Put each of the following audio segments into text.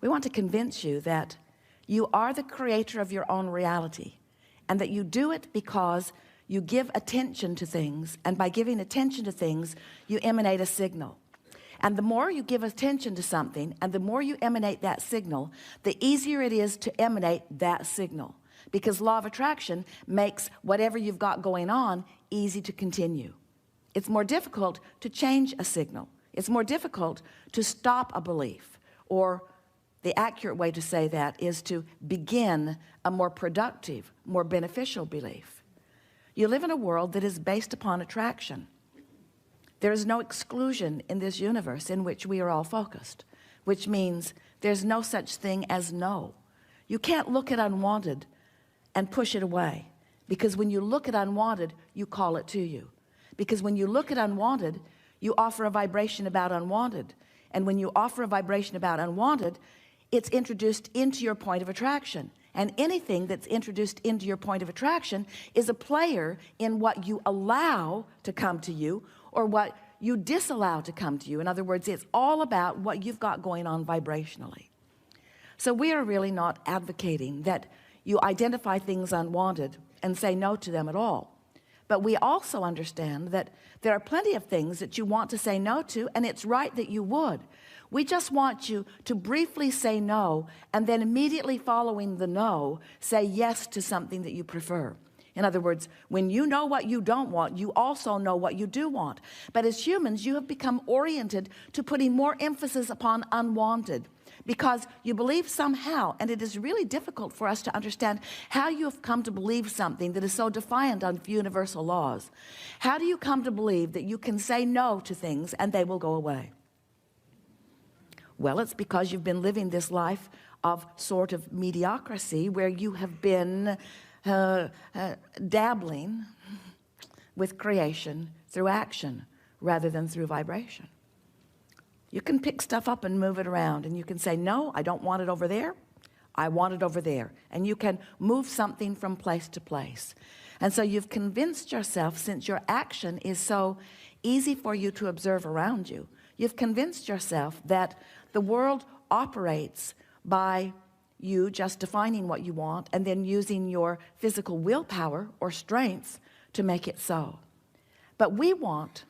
We want to convince you that you are the creator of your own reality, and that you do it because you give attention to things, and by giving attention to things, you emanate a signal. And the more you give attention to something, and the more you emanate that signal, the easier it is to emanate that signal. Because law of attraction makes whatever you've got going on easy to continue. It's more difficult to change a signal. It's more difficult to stop a belief, or the accurate way to say that is to begin a more productive, more beneficial belief. You live in a world that is based upon attraction. There is no exclusion in this universe in which we are all focused, which means there's no such thing as no. You can't look at unwanted and push it away, because when you look at unwanted, you call it to you. Because when you look at unwanted, you offer a vibration about unwanted. And when you offer a vibration about unwanted, it's introduced into your point of attraction. And anything that's introduced into your point of attraction is a player in what you allow to come to you, or what you disallow to come to you. In other words, it's all about what you've got going on vibrationally. So we are really not advocating that you identify things unwanted and say no to them at all. But we also understand that there are plenty of things that you want to say no to, and it's right that you would. We just want you to briefly say no, and then immediately following the no, say yes to something that you prefer. In other words, when you know what you don't want, you also know what you do want. But as humans, you have become oriented to putting more emphasis upon unwanted, because you believe somehow, and it is really difficult for us to understand how you have come to believe something that is so defiant of universal laws. How do you come to believe that you can say no to things and they will go away? Well, it's because you've been living this life of sort of mediocrity, where you have been dabbling with creation through action rather than through vibration. You can pick stuff up and move it around, and you can say, no, I don't want it over there, I want it over there. And you can move something from place to place. And so you've convinced yourself, since your action is so easy for you to observe around you, you've convinced yourself that the world operates by you just defining what you want and then using your physical willpower or strength to make it so. But we want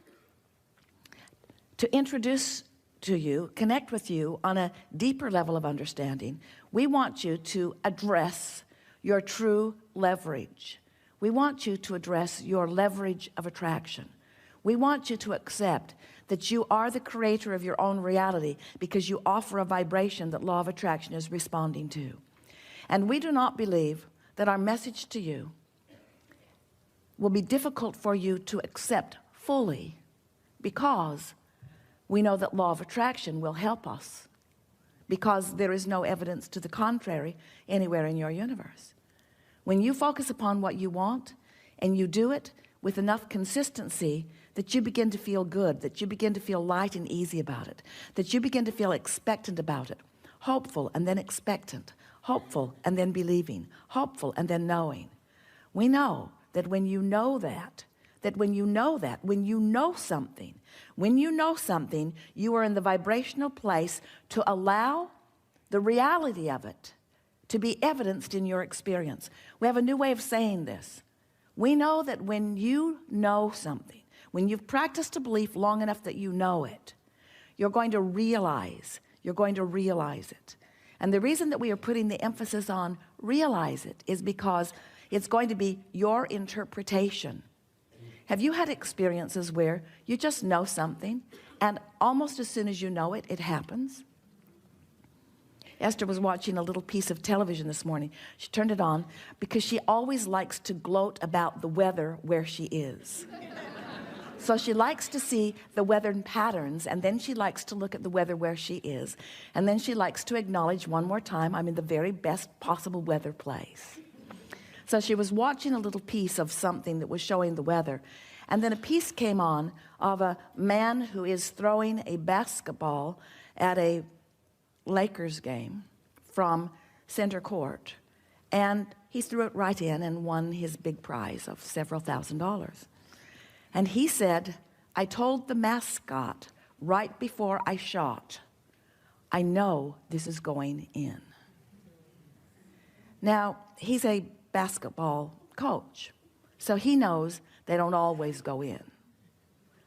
to introduce to you, connect with you on a deeper level of understanding. We want you to address your true leverage. We want you to address your leverage of attraction. We want you to accept that you are the creator of your own reality, because you offer a vibration that law of attraction is responding to. And we do not believe that our message to you will be difficult for you to accept fully, because we know that law of attraction will help us, because there is no evidence to the contrary anywhere in your universe. When you focus upon what you want, and you do it with enough consistency that you begin to feel good, that you begin to feel light and easy about it, that you begin to feel expectant about it, hopeful and then expectant, hopeful and then believing, hopeful and then knowing. We know that when you know that, when you know something, you are in the vibrational place to allow the reality of it to be evidenced in your experience. We have a new way of saying this. We know that when you know something, when you've practiced a belief long enough that you know it, you're going to realize it. And the reason that we are putting the emphasis on realize it is because it's going to be your interpretation. Have you had experiences where you just know something, and almost as soon as you know it, it happens? Esther was watching a little piece of television this morning. She turned it on because she always likes to gloat about the weather where she is. So she likes to see the weather patterns, and then she likes to look at the weather where she is. And then she likes to acknowledge one more time, I'm in the very best possible weather place. So she was watching a little piece of something that was showing the weather. And then a piece came on of a man who is throwing a basketball at a Lakers game from center court. And he threw it right in and won his big prize of several $1,000s. And he said, I told the mascot right before I shot, I know this is going in. Now, he's a basketball coach, so he knows they don't always go in.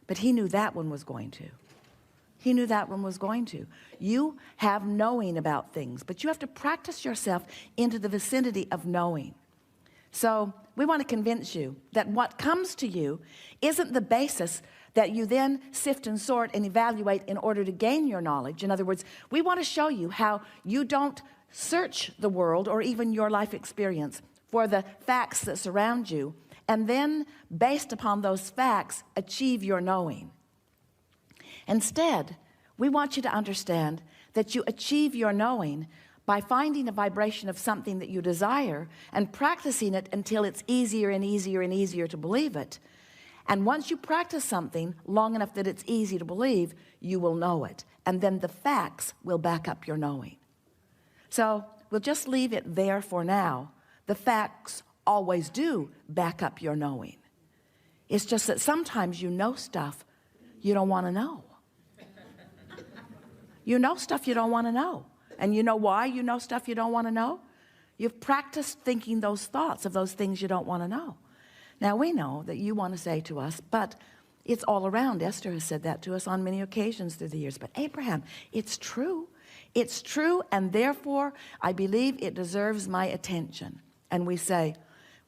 But he knew that one was going to. He knew that one was going to. You have knowing about things, but you have to practice yourself into the vicinity of knowing. So we want to convince you that what comes to you isn't the basis that you then sift and sort and evaluate in order to gain your knowledge. In other words, we want to show you how you don't search the world or even your life experience for the facts that surround you, and then, based upon those facts, achieve your knowing. Instead, we want you to understand that you achieve your knowing by finding a vibration of something that you desire and practicing it until it's easier and easier and easier to believe it. And once you practice something long enough that it's easy to believe, you will know it. And then the facts will back up your knowing. So we'll just leave it there for now. The facts always do back up your knowing. It's just that sometimes you know stuff you don't want to know. You know stuff you don't want to know. And you know why you know stuff you don't want to know? You've practiced thinking those thoughts of those things you don't want to know. Now, we know that you want to say to us, but it's all around. Esther has said that to us on many occasions through the years. But Abraham, it's true. It's true, and therefore, I believe it deserves my attention. And we say,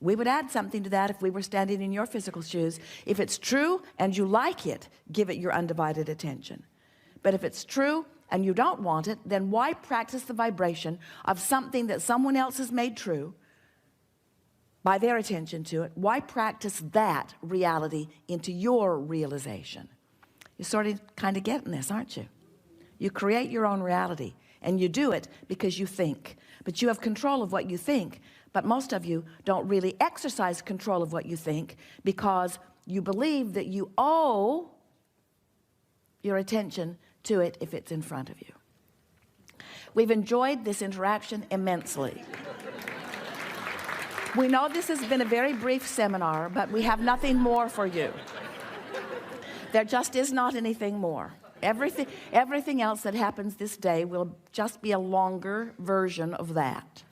we would add something to that if we were standing in your physical shoes. If it's true and you like it, give it your undivided attention. But if it's true and you don't want it, then why practice the vibration of something that someone else has made true by their attention to it? Why practice that reality into your realization? You're sort of kind of getting this, aren't you? You create your own reality, and you do it because you think. But you have control of what you think. But most of you don't really exercise control of what you think because you believe that you owe your attention to it if it's in front of you. We've enjoyed this interaction immensely. We know this has been a very brief seminar, but we have nothing more for you. There just is not anything more. Everything else that happens this day will just be a longer version of that.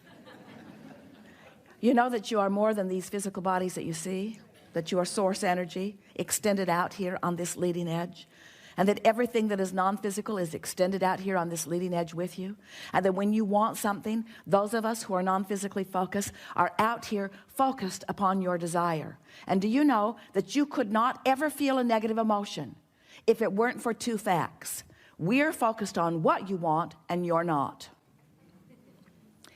You know that you are more than these physical bodies that you see, that you are source energy extended out here on this leading edge, and that everything that is non-physical is extended out here on this leading edge with you, and that when you want something, those of us who are non-physically focused are out here focused upon your desire. And do you know that you could not ever feel a negative emotion if it weren't for two facts? We're focused on what you want, and you're not.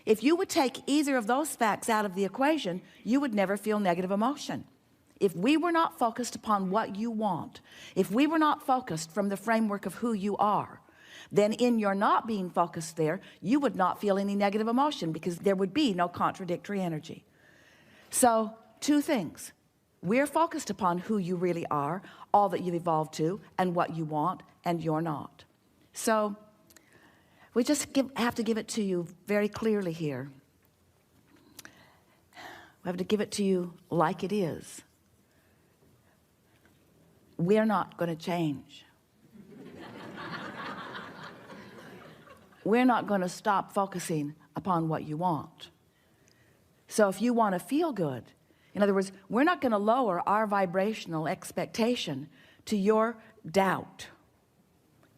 If you would take either of those facts out of the equation, you would never feel negative emotion. If we were not focused upon what you want, if we were not focused from the framework of who you are, then in your not being focused there, you would not feel any negative emotion because there would be no contradictory energy. So, two things. We're focused upon who you really are, all that you've evolved to, and what you want, and you're not. So, we just have to give it to you very clearly here. We have to give it to you like it is. We're not going to change. We're not going to stop focusing upon what you want. So if you want to feel good, in other words, we're not going to lower our vibrational expectation to your doubt.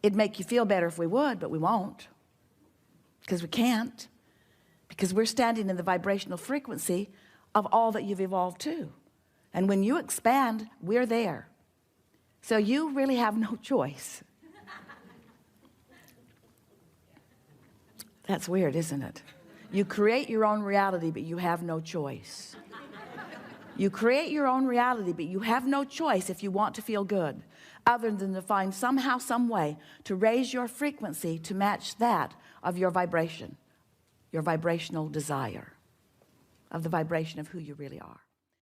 It'd make you feel better if we would, but we won't. Because we can't. Because we're standing in the vibrational frequency of all that you've evolved to. And when you expand, we're there. So you really have no choice. That's weird, isn't it? You create your own reality, but you have no choice. You create your own reality, but you have no choice if you want to feel good, other than to find somehow, some way to raise your frequency to match that of your vibration, your vibrational desire, of the vibration of who you really are.